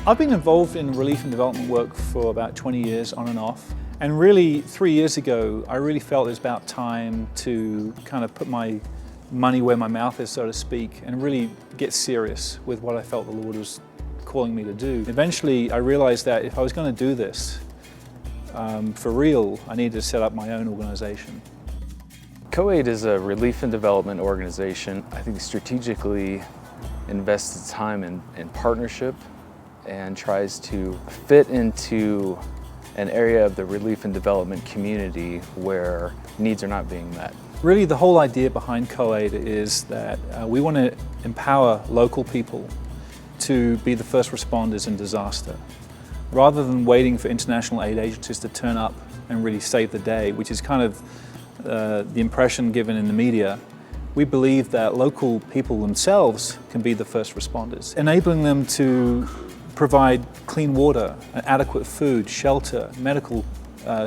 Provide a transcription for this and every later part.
I've been involved in relief and development work for about 20 years on and off. And really, 3 years ago, I really felt it was about time to kind of put my money where my mouth is, so to speak, and really get serious with what I felt the Lord was calling me to do. Eventually, I realized that if I was going to do this for real, I needed to set up my own organization. CoAid is a relief and development organization. I think strategically invests its time in partnership and tries to fit into an area of the relief and development community where needs are not being met. Really, the whole idea behind CoAid is that we want to empower local people to be the first responders in disaster. Rather than waiting for international aid agencies to turn up and really save the day, which is kind of the impression given in the media, we believe that local people themselves can be the first responders, enabling them to provide clean water, adequate food, shelter, medical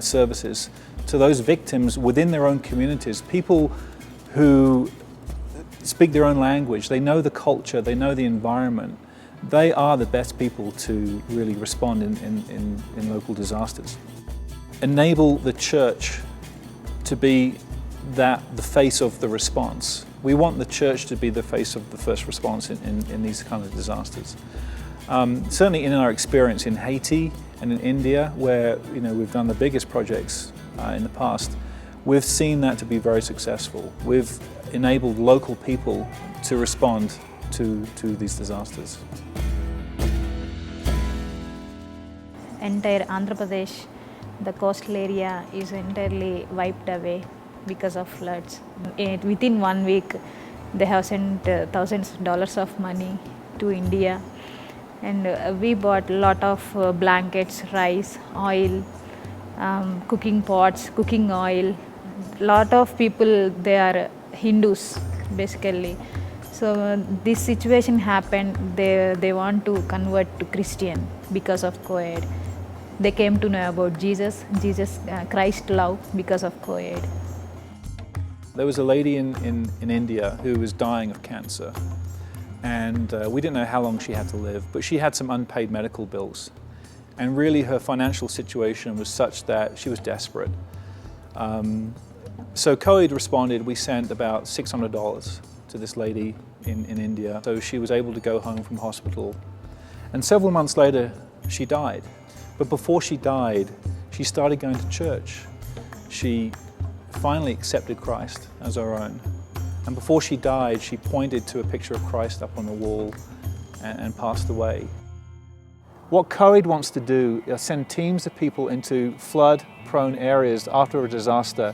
services to those victims within their own communities, people who speak their own language, they know the culture, they know the environment. They are the best people to really respond in local disasters. Enable the church to be the face of the response. We want the church to be the face of the first response in these kind of disasters. Certainly in our experience in Haiti and in India, where we've done the biggest projects in the past, we've seen that to be very successful. We've enabled local people to respond to these disasters. Entire Andhra Pradesh, the coastal area is entirely wiped away because of floods. Within 1 week, they have sent thousands of dollars of money to India, and we bought a lot of blankets, rice, oil, cooking pots, cooking oil. Lot of people, they are Hindus basically. So this situation happened, they want to convert to Christian because of CoAid. They came to know about Jesus Christ love because of CoAid. There was a lady in India who was dying of cancer, and we didn't know how long she had to live, but she had some unpaid medical bills. And really her financial situation was such that she was desperate. So CoAid responded. We sent about $600 to this lady in India. So she was able to go home from hospital. And several months later, she died. But before she died, she started going to church. She finally accepted Christ as her own. And before she died, she pointed to a picture of Christ up on the wall and passed away. What CoAid wants to do is send teams of people into flood-prone areas after a disaster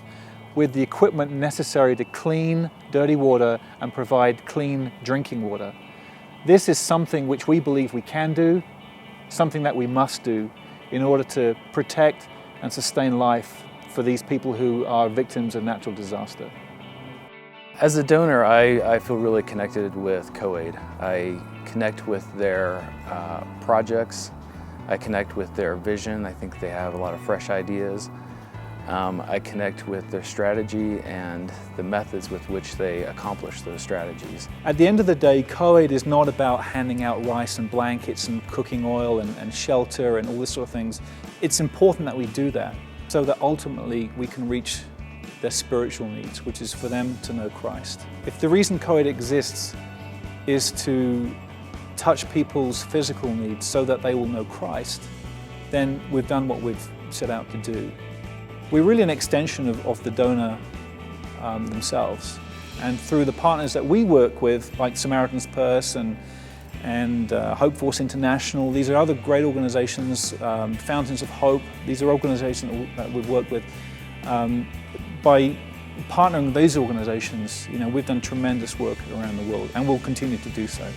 with the equipment necessary to clean dirty water and provide clean drinking water. This is something which we believe we can do, something that we must do in order to protect and sustain life for these people who are victims of natural disaster. As a donor, I feel really connected with CoAid. I connect with their projects. I connect with their vision. I think they have a lot of fresh ideas. I connect with their strategy and the methods with which they accomplish those strategies. At the end of the day, CoAid is not about handing out rice and blankets and cooking oil and shelter and all this sort of things. It's important that we do that so that ultimately we can reach their spiritual needs, which is for them to know Christ. If the reason CoAid exists is to touch people's physical needs so that they will know Christ, then we've done what we've set out to do. We're really an extension of the donor themselves. And through the partners that we work with, like Samaritan's Purse and Hope Force International, these are other great organizations, Fountains of Hope, these are organizations that we've worked with. By partnering with these organizations, we've done tremendous work around the world and will continue to do so.